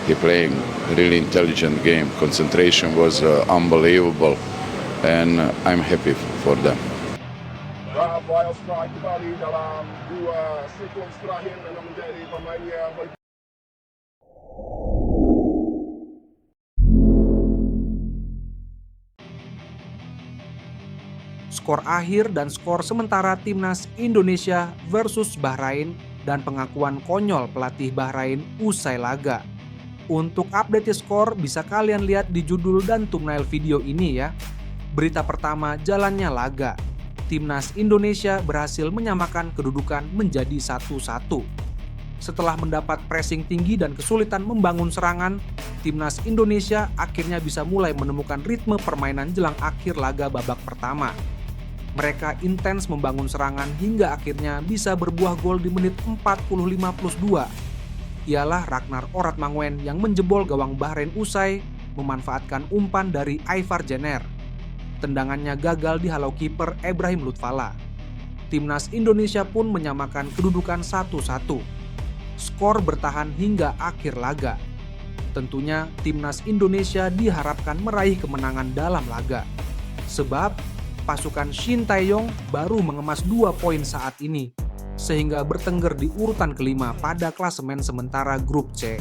He playing really intelligent game. Concentration was unbelievable, and I'm happy for them. Rafael strike kembali dalam 2 sekuens terakhir dengan menjadi pemain yang skor akhir dan skor sementara timnas Indonesia versus Bahrain dan pengakuan konyol pelatih Bahrain usai laga. Untuk update skor bisa kalian lihat di judul dan thumbnail video ini ya. Berita pertama, jalannya laga. Timnas Indonesia berhasil menyamakan kedudukan menjadi 1-1. Setelah mendapat pressing tinggi dan kesulitan membangun serangan, timnas Indonesia akhirnya bisa mulai menemukan ritme permainan jelang akhir laga babak pertama. Mereka intens membangun serangan hingga akhirnya bisa berbuah gol di menit 45+2. Ialah Ragnar Oratmanguyen yang menjebol gawang Bahrain usai memanfaatkan umpan dari Aivar Jenner. Tendangannya gagal dihalau kiper Ibrahim Lutfala. Timnas Indonesia pun menyamakan kedudukan 1-1. Skor bertahan hingga akhir laga. Tentunya timnas Indonesia diharapkan meraih kemenangan dalam laga. Sebab pasukan Shin Tae-yong baru mengemas 2 poin saat ini, sehingga bertengger di urutan kelima pada klasemen sementara grup C.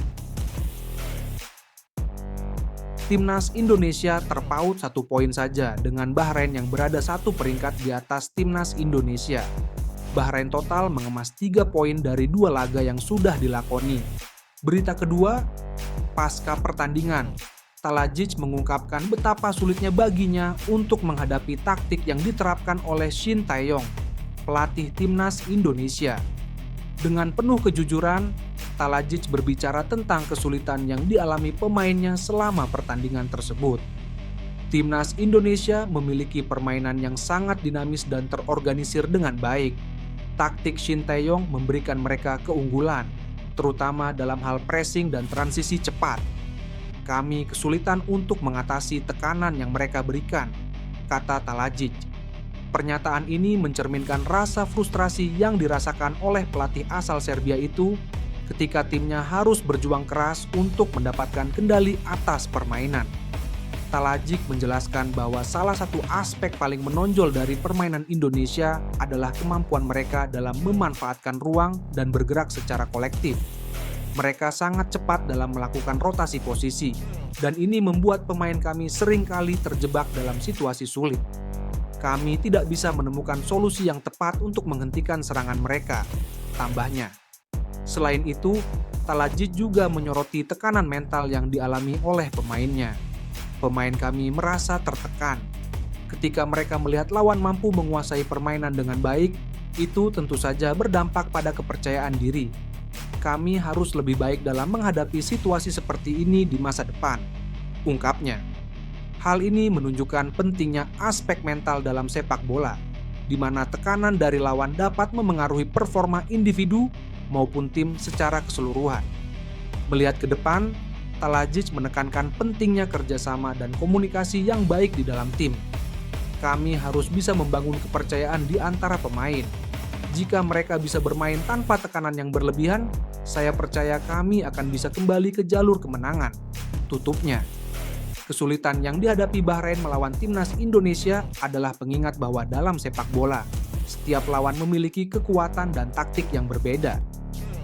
Timnas Indonesia terpaut 1 poin saja dengan Bahrain yang berada 1 peringkat di atas timnas Indonesia. Bahrain total mengemas 3 poin dari 2 laga yang sudah dilakoni. Berita kedua, pasca pertandingan, Talajic mengungkapkan betapa sulitnya baginya untuk menghadapi taktik yang diterapkan oleh Shin Tae-yong, pelatih timnas Indonesia. Dengan penuh kejujuran, Talajic berbicara tentang kesulitan yang dialami pemainnya selama pertandingan tersebut. Timnas Indonesia memiliki permainan yang sangat dinamis dan terorganisir dengan baik. Taktik Shin Tae-yong memberikan mereka keunggulan, terutama dalam hal pressing dan transisi cepat. Kami kesulitan untuk mengatasi tekanan yang mereka berikan, kata Talajic. Pernyataan ini mencerminkan rasa frustrasi yang dirasakan oleh pelatih asal Serbia itu ketika timnya harus berjuang keras untuk mendapatkan kendali atas permainan. Talajic menjelaskan bahwa salah satu aspek paling menonjol dari permainan Indonesia adalah kemampuan mereka dalam memanfaatkan ruang dan bergerak secara kolektif. Mereka sangat cepat dalam melakukan rotasi posisi, dan ini membuat pemain kami seringkali terjebak dalam situasi sulit. Kami tidak bisa menemukan solusi yang tepat untuk menghentikan serangan mereka, tambahnya. Selain itu, Talajic juga menyoroti tekanan mental yang dialami oleh pemainnya. Pemain kami merasa tertekan. Ketika mereka melihat lawan mampu menguasai permainan dengan baik, itu tentu saja berdampak pada kepercayaan diri. Kami harus lebih baik dalam menghadapi situasi seperti ini di masa depan, ungkapnya. Hal ini menunjukkan pentingnya aspek mental dalam sepak bola, di mana tekanan dari lawan dapat memengaruhi performa individu maupun tim secara keseluruhan. Melihat ke depan, Talajic menekankan pentingnya kerjasama dan komunikasi yang baik di dalam tim. Kami harus bisa membangun kepercayaan di antara pemain. Jika mereka bisa bermain tanpa tekanan yang berlebihan, saya percaya kami akan bisa kembali ke jalur kemenangan, tutupnya. Kesulitan yang dihadapi Bahrain melawan timnas Indonesia adalah pengingat bahwa dalam sepak bola, setiap lawan memiliki kekuatan dan taktik yang berbeda.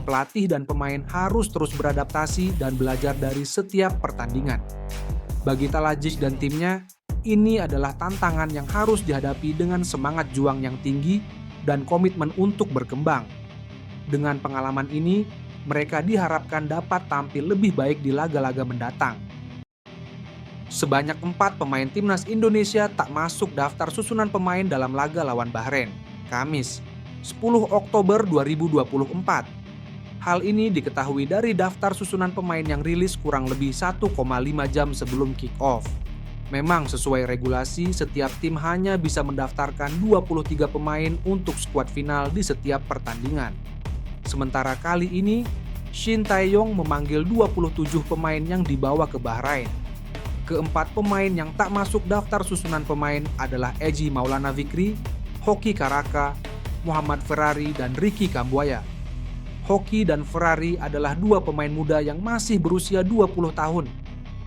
Pelatih dan pemain harus terus beradaptasi dan belajar dari setiap pertandingan. Bagi Talajic dan timnya, ini adalah tantangan yang harus dihadapi dengan semangat juang yang tinggi dan komitmen untuk berkembang. Dengan pengalaman ini, mereka diharapkan dapat tampil lebih baik di laga-laga mendatang. Sebanyak 4 pemain timnas Indonesia tak masuk daftar susunan pemain dalam laga lawan Bahrain, Kamis, 10 Oktober 2024. Hal ini diketahui dari daftar susunan pemain yang rilis kurang lebih 1,5 jam sebelum kick-off. Memang sesuai regulasi, setiap tim hanya bisa mendaftarkan 23 pemain untuk skuad final di setiap pertandingan. Sementara kali ini, Shin Tae-yong memanggil 27 pemain yang dibawa ke Bahrain. Keempat pemain yang tak masuk daftar susunan pemain adalah Eji Maulana Fikri, Hoki Karaka, Muhammad Ferrari, dan Ricky Kambuaya. Hoki dan Ferrari adalah dua pemain muda yang masih berusia 20 tahun.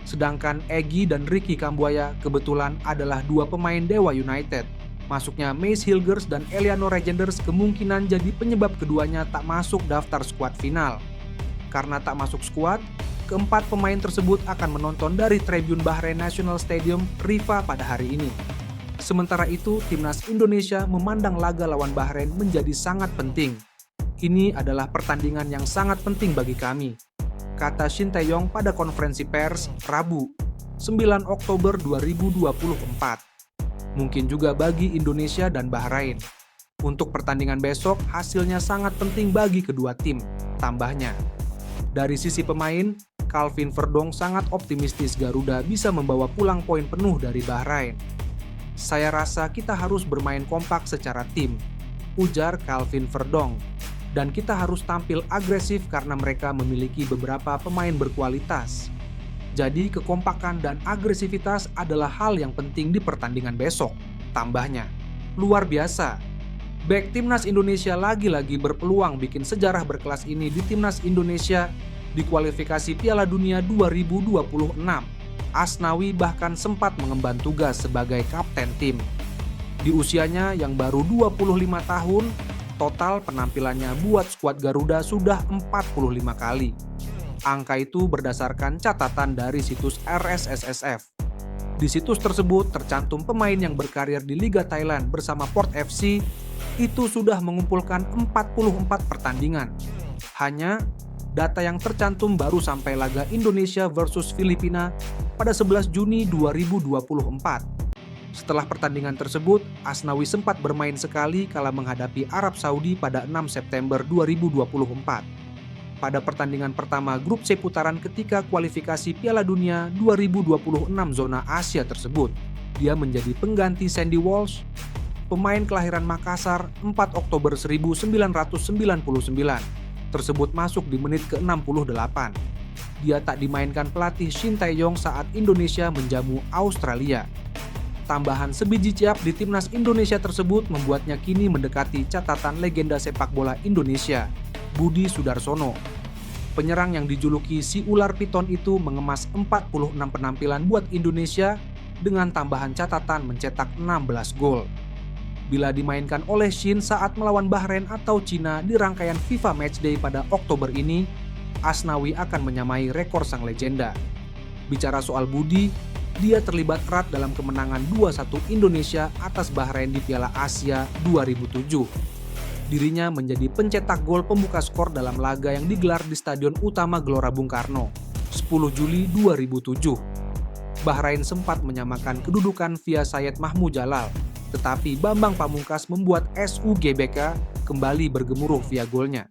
Sedangkan Egy dan Ricky Kambuaya kebetulan adalah dua pemain Dewa United. Masuknya Mace Hilgers dan Eleanor Regenders kemungkinan jadi penyebab keduanya tak masuk daftar skuad final. Karena tak masuk skuad, keempat pemain tersebut akan menonton dari tribun Bahrain National Stadium Rifa pada hari ini. Sementara itu, timnas Indonesia memandang laga lawan Bahrain menjadi sangat penting. Ini adalah pertandingan yang sangat penting bagi kami, kata Shin Tae-yong pada konferensi pers Rabu, 9 Oktober 2024. Mungkin juga bagi Indonesia dan Bahrain. Untuk pertandingan besok, hasilnya sangat penting bagi kedua tim, tambahnya. Dari sisi pemain, Calvin Verdong sangat optimistis Garuda bisa membawa pulang poin penuh dari Bahrain. Saya rasa kita harus bermain kompak secara tim, ujar Calvin Verdong. Dan kita harus tampil agresif karena mereka memiliki beberapa pemain berkualitas. Jadi kekompakan dan agresivitas adalah hal yang penting di pertandingan besok, tambahnya. Luar biasa. Bek timnas Indonesia lagi-lagi berpeluang bikin sejarah berkelas ini di timnas Indonesia di kualifikasi Piala Dunia 2026. Asnawi bahkan sempat mengemban tugas sebagai kapten tim. Di usianya yang baru 25 tahun, total penampilannya buat skuad Garuda sudah 45 kali. Angka itu berdasarkan catatan dari situs RSSSF. Di situs tersebut tercantum pemain yang berkarir di Liga Thailand bersama Port FC itu sudah mengumpulkan 44 pertandingan. Hanya data yang tercantum baru sampai laga Indonesia versus Filipina pada 11 Juni 2024. Setelah pertandingan tersebut, Asnawi sempat bermain sekali kala menghadapi Arab Saudi pada 6 September 2024. Pada pertandingan pertama grup C putaran ketika kualifikasi Piala Dunia 2026 zona Asia tersebut, dia menjadi pengganti Sandy Walsh, pemain kelahiran Makassar 4 Oktober 1999. Tersebut masuk di menit ke-68. Dia tak dimainkan pelatih Shin Tae-yong saat Indonesia menjamu Australia. Tambahan sebiji ciap di timnas Indonesia tersebut membuatnya kini mendekati catatan legenda sepak bola Indonesia, Budi Sudarsono. Penyerang yang dijuluki si ular piton itu mengemas 46 penampilan buat Indonesia dengan tambahan catatan mencetak 16 gol. Bila dimainkan oleh Shin saat melawan Bahrain atau Cina di rangkaian FIFA Matchday pada Oktober ini, Asnawi akan menyamai rekor sang legenda. Bicara soal Budi, dia terlibat erat dalam kemenangan 2-1 Indonesia atas Bahrain di Piala Asia 2007. Dirinya menjadi pencetak gol pembuka skor dalam laga yang digelar di Stadion Utama Gelora Bung Karno, 10 Juli 2007. Bahrain sempat menyamakan kedudukan via Syed Mahmud Jalal, tetapi Bambang Pamungkas membuat SUGBK kembali bergemuruh via golnya.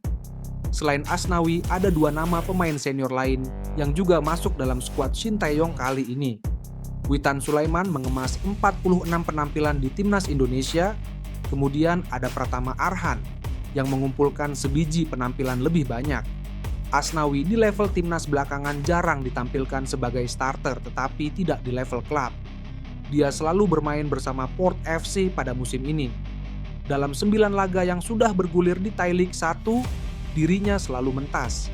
Selain Asnawi, ada dua nama pemain senior lain yang juga masuk dalam skuad Shin Tae-yong kali ini. Witan Sulaiman mengemas 46 penampilan di timnas Indonesia, kemudian ada Pratama Arhan yang mengumpulkan sebiji penampilan lebih banyak. Asnawi di level timnas belakangan jarang ditampilkan sebagai starter tetapi tidak di level klub. Dia selalu bermain bersama Port FC pada musim ini. Dalam 9 laga yang sudah bergulir di Thai League 1, dirinya selalu mentas.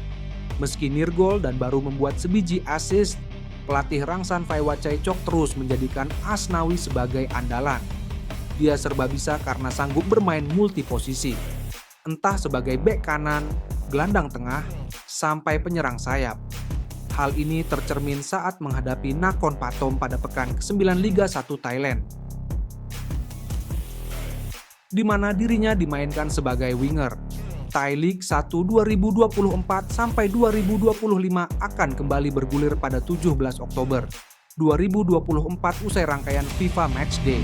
Meski nirgol dan baru membuat sebiji assist, pelatih Rangsan Phaiwachaichok terus menjadikan Asnawi sebagai andalan. Dia serba bisa karena sanggup bermain multi posisi. Entah sebagai bek kanan, gelandang tengah, sampai penyerang sayap. Hal ini tercermin saat menghadapi Nakhon Pathom pada pekan ke-9 Liga 1 Thailand, di mana dirinya dimainkan sebagai winger. Thai League 1 2024 sampai 2025 akan kembali bergulir pada 17 Oktober 2024 usai rangkaian FIFA Matchday.